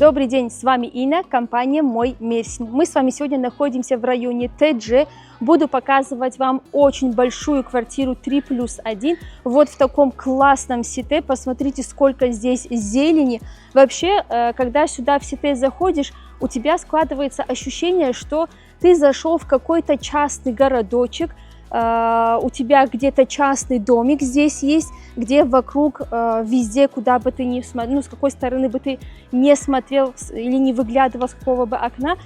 Добрый день, с вами Инна, компания Мой Мерсин. Мы с вами сегодня находимся в районе ТД. Буду показывать вам очень большую квартиру 3+1. Вот в таком классном сите. Посмотрите, сколько здесь зелени. Вообще, когда сюда в сите заходишь, у тебя складывается ощущение, что ты зашел в какой-то частный городочек. У тебя где-то частный домик здесь есть, где вокруг везде, куда бы ты ни смотрел, ну, с какой стороны бы ты не смотрел или не выглядывал с какого бы окна,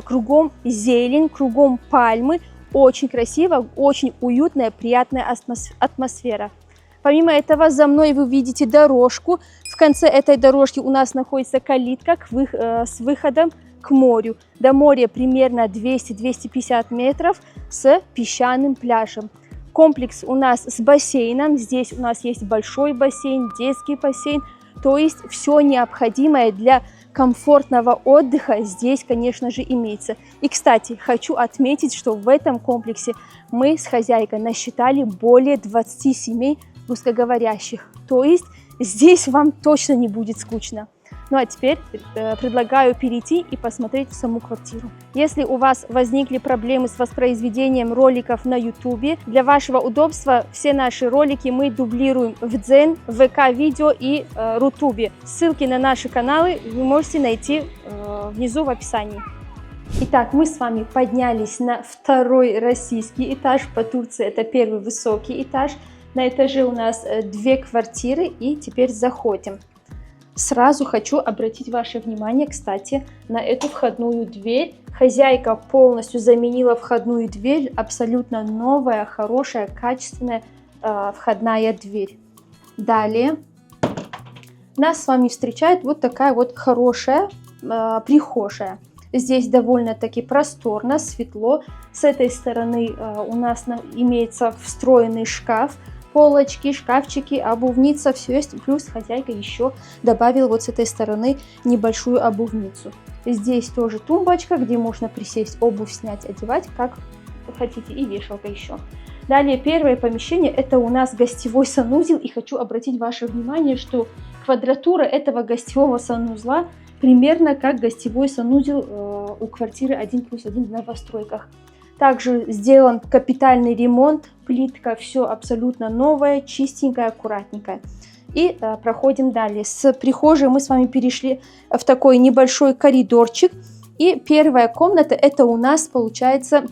кругом зелень, кругом пальмы. Очень красиво, очень уютная, приятная атмосфера. Помимо этого, за мной вы видите дорожку. В конце этой дорожки у нас находится калитка с выходом к морю. До моря примерно 200-250 метров с песчаным пляжем. Комплекс у нас с бассейном. Здесь у нас есть большой бассейн, детский бассейн. То есть все необходимое для комфортного отдыха здесь, конечно же, имеется. И, кстати, хочу отметить, что в этом комплексе мы с хозяйкой насчитали более 20 семей русскоговорящих. То есть здесь вам точно не будет скучно. Ну а теперь предлагаю перейти и посмотреть саму квартиру. Если у вас возникли проблемы с воспроизведением роликов на YouTube, для вашего удобства все наши ролики мы дублируем в Дзен, ВК-видео и Рутубе. Ссылки на наши каналы вы можете найти внизу в описании. Итак, мы с вами поднялись на второй российский этаж. По Турции это первый высокий этаж. На этаже у нас две квартиры, и теперь заходим. Сразу хочу обратить ваше внимание, кстати, на эту входную дверь. Хозяйка полностью заменила входную дверь. Абсолютно новая, хорошая, качественная входная дверь. Далее нас с вами встречает вот такая вот хорошая прихожая. Здесь довольно-таки просторно, светло. С этой стороны у нас имеется встроенный шкаф. Полочки, шкафчики, обувница, все есть. Плюс хозяйка еще добавила вот с этой стороны небольшую обувницу. Здесь тоже тумбочка, где можно присесть, обувь снять, одевать, как хотите, и вешалка еще. Далее первое помещение, это у нас гостевой санузел. И хочу обратить ваше внимание, что квадратура этого гостевого санузла примерно как гостевой санузел у квартиры 1+1 в новостройках. Также сделан капитальный ремонт, плитка, все абсолютно новое, чистенькое, аккуратненькое. И проходим далее. С прихожей мы с вами перешли в такой небольшой коридорчик. И первая комната, это у нас получается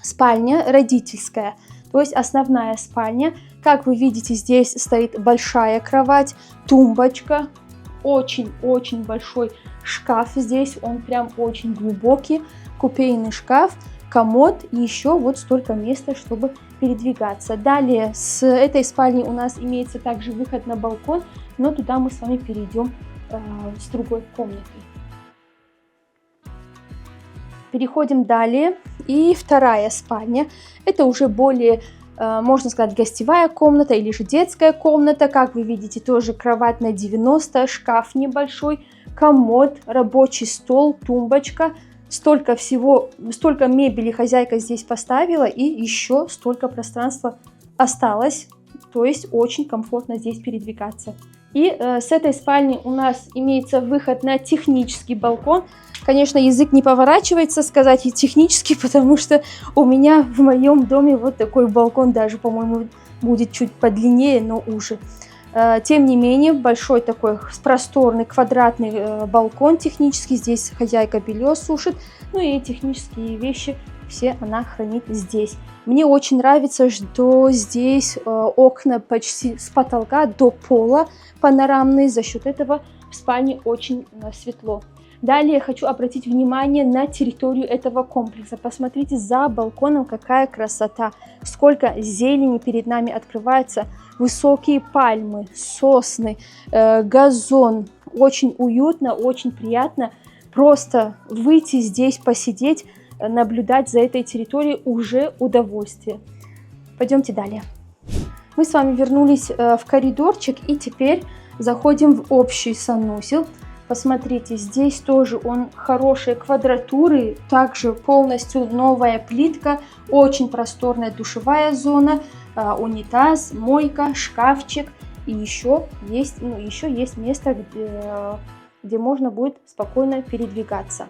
спальня родительская, то есть основная спальня. Как вы видите, здесь стоит большая кровать, тумбочка, очень-очень большой шкаф здесь, он прям очень глубокий, купейный шкаф. Комод и еще вот столько места, чтобы передвигаться. Далее с этой спальни у нас имеется также выход на балкон, но туда мы с вами перейдем с другой комнатой. Переходим далее. И вторая спальня. Это уже более, можно сказать, гостевая комната или же детская комната. Как вы видите, тоже кровать на 90, шкаф небольшой, комод, рабочий стол, тумбочка. Столько всего, столько мебели хозяйка здесь поставила, и еще столько пространства осталось. То есть очень комфортно здесь передвигаться. И с этой спальни у нас имеется выход на технический балкон. Конечно, язык не поворачивается сказать и технический, потому что у меня в моем доме вот такой балкон, даже, по-моему, будет чуть подлиннее, но уже. Тем не менее, большой такой просторный квадратный балкон технический. Здесь хозяйка белье сушит. Ну и технические вещи все она хранит здесь. Мне очень нравится, что здесь окна почти с потолка до пола панорамные. За счет этого в спальне очень светло. Далее хочу обратить внимание на территорию этого комплекса. Посмотрите, за балконом какая красота. Сколько зелени перед нами открывается. Высокие пальмы, сосны, газон. Очень уютно, очень приятно. Просто выйти здесь, посидеть, наблюдать за этой территорией уже удовольствие. Пойдемте далее. Мы с вами вернулись в коридорчик и теперь заходим в общий санузел. Посмотрите, здесь тоже он хорошей квадратуры, также полностью новая плитка, очень просторная душевая зона, унитаз, мойка, шкафчик. И еще есть место где можно будет спокойно передвигаться.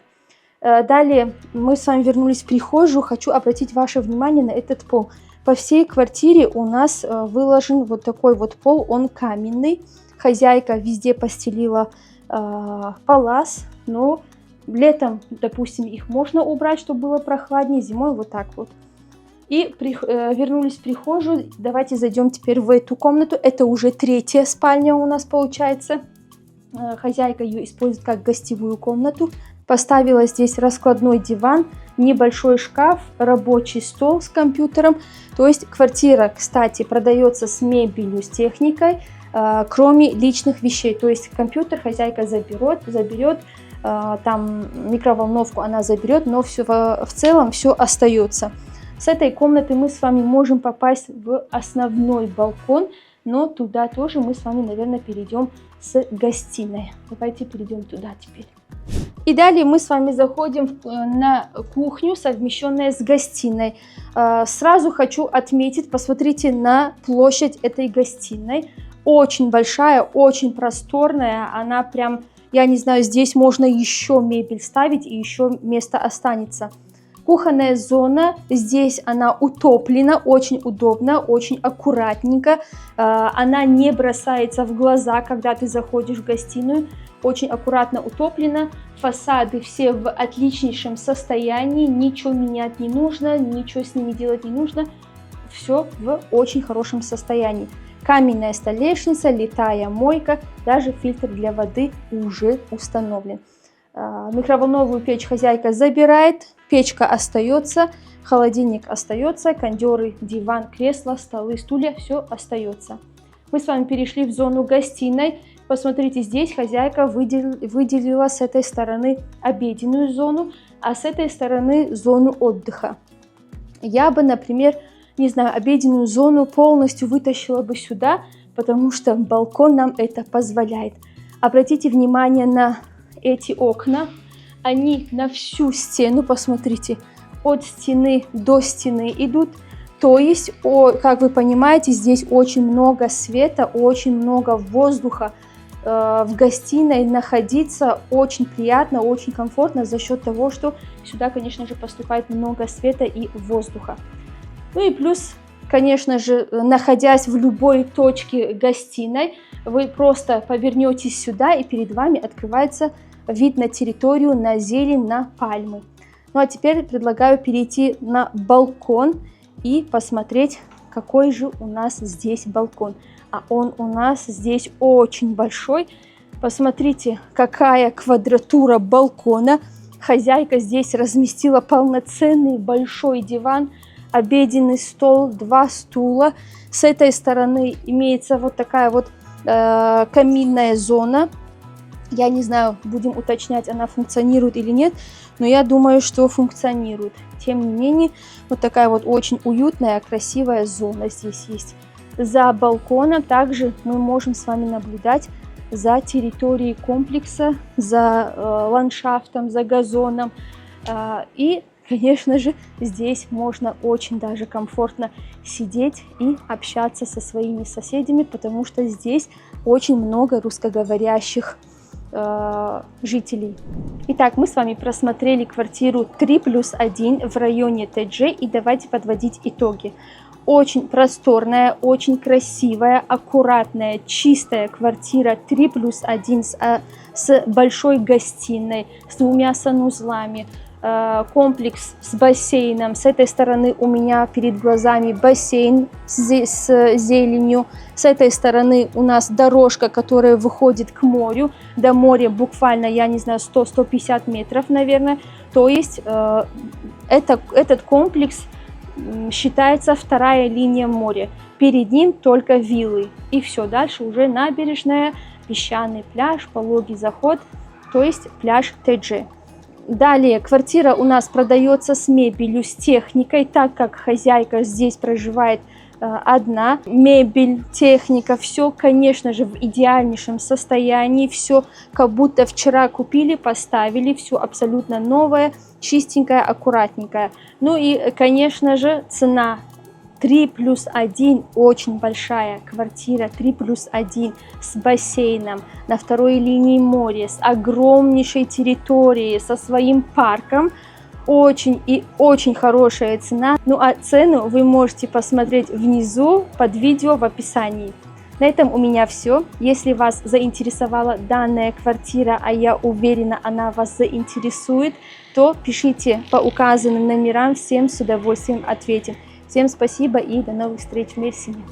Далее мы с вами вернулись в прихожую. Хочу обратить ваше внимание на этот пол. По всей квартире у нас выложен вот такой вот пол, он каменный. Хозяйка везде постелила палас, но летом, допустим, их можно убрать, чтобы было прохладнее, зимой вот так вот. И вернулись в прихожую. Давайте зайдем теперь в эту комнату. Это уже третья спальня у нас получается. Хозяйка ее использует как гостевую комнату. Поставила здесь раскладной диван, небольшой шкаф, рабочий стол с компьютером. То есть квартира, кстати, продается с мебелью, с техникой, кроме личных вещей. То есть компьютер хозяйка заберет, там микроволновку она заберет, но все, в целом все остается. С этой комнаты мы с вами можем попасть в основной балкон, но туда тоже мы с вами, наверное, перейдем с гостиной. Давайте перейдем туда теперь. И далее мы с вами заходим на кухню, совмещенная с гостиной. Сразу хочу отметить, посмотрите на площадь этой гостиной. Очень большая, очень просторная. Она прям, я не знаю, здесь можно еще мебель ставить и еще место останется. Кухонная зона, здесь она утоплена, очень удобно, очень аккуратненько. Она не бросается в глаза, когда ты заходишь в гостиную. Очень аккуратно утоплена. Фасады все в отличнейшем состоянии. Ничего менять не нужно, ничего с ними делать не нужно. Все в очень хорошем состоянии. Каменная столешница, литая мойка, даже фильтр для воды уже установлен. Микроволновую печь хозяйка забирает, печка остается, холодильник остается, кондеры, диван, кресло, столы, стулья, все остается. Мы с вами перешли в зону гостиной. Посмотрите, здесь хозяйка выделила с этой стороны обеденную зону, а с этой стороны зону отдыха. Я бы, например, не знаю, обеденную зону полностью вытащила бы сюда, потому что балкон нам это позволяет. Обратите внимание на эти окна. Они на всю стену, посмотрите, от стены до стены идут. То есть, как вы понимаете, здесь очень много света, очень много воздуха. В гостиной находиться очень приятно, очень комфортно за счет того, что сюда, конечно же, поступает много света и воздуха. Ну и плюс, конечно же, находясь в любой точке гостиной, вы просто повернетесь сюда, и перед вами открывается вид на территорию, на зелень, на пальмы. Ну а теперь предлагаю перейти на балкон и посмотреть, какой же у нас здесь балкон. А он у нас здесь очень большой. Посмотрите, какая квадратура балкона. Хозяйка здесь разместила полноценный большой диван, обеденный стол, 2 стула. С этой стороны имеется вот такая вот каминная зона. Я не знаю, будем уточнять, она функционирует или нет, но я думаю, что функционирует. Тем не менее, вот такая вот очень уютная, красивая зона здесь есть. За балконом также мы можем с вами наблюдать за территорией комплекса, за ландшафтом, за газоном. И, конечно же, здесь можно очень даже комфортно сидеть и общаться со своими соседями, потому что здесь очень много русскоговорящих жителей. Итак, мы с вами просмотрели квартиру 3+1 в районе ТДЖ, и давайте подводить итоги. Очень просторная, очень красивая, аккуратная, чистая квартира 3+1 с большой гостиной, с 2 санузлами, комплекс с бассейном. С этой стороны у меня перед глазами бассейн с зеленью. С этой стороны у нас дорожка, которая выходит к морю. До моря буквально, я не знаю, 100-150 метров, наверное. То есть этот комплекс считается 2-я линия моря. Перед ним только виллы. И все, дальше уже набережная, песчаный пляж, пологий заход, то есть пляж ТДЖ. Далее, квартира у нас продается с мебелью, с техникой, так как хозяйка здесь проживает одна. Мебель, техника, все, конечно же, в идеальнейшем состоянии, все как будто вчера купили, поставили, все абсолютно новое, чистенькое, аккуратненькое. Ну и, конечно же, цена 3+1, очень большая квартира, 3+1 с бассейном, на второй линии моря, с огромнейшей территорией, со своим парком. Очень и очень хорошая цена. Ну а цену вы можете посмотреть внизу под видео в описании. На этом у меня все. Если вас заинтересовала данная квартира, а я уверена, она вас заинтересует, то пишите по указанным номерам, всем с удовольствием ответим. Всем спасибо и до новых встреч в Мерсине.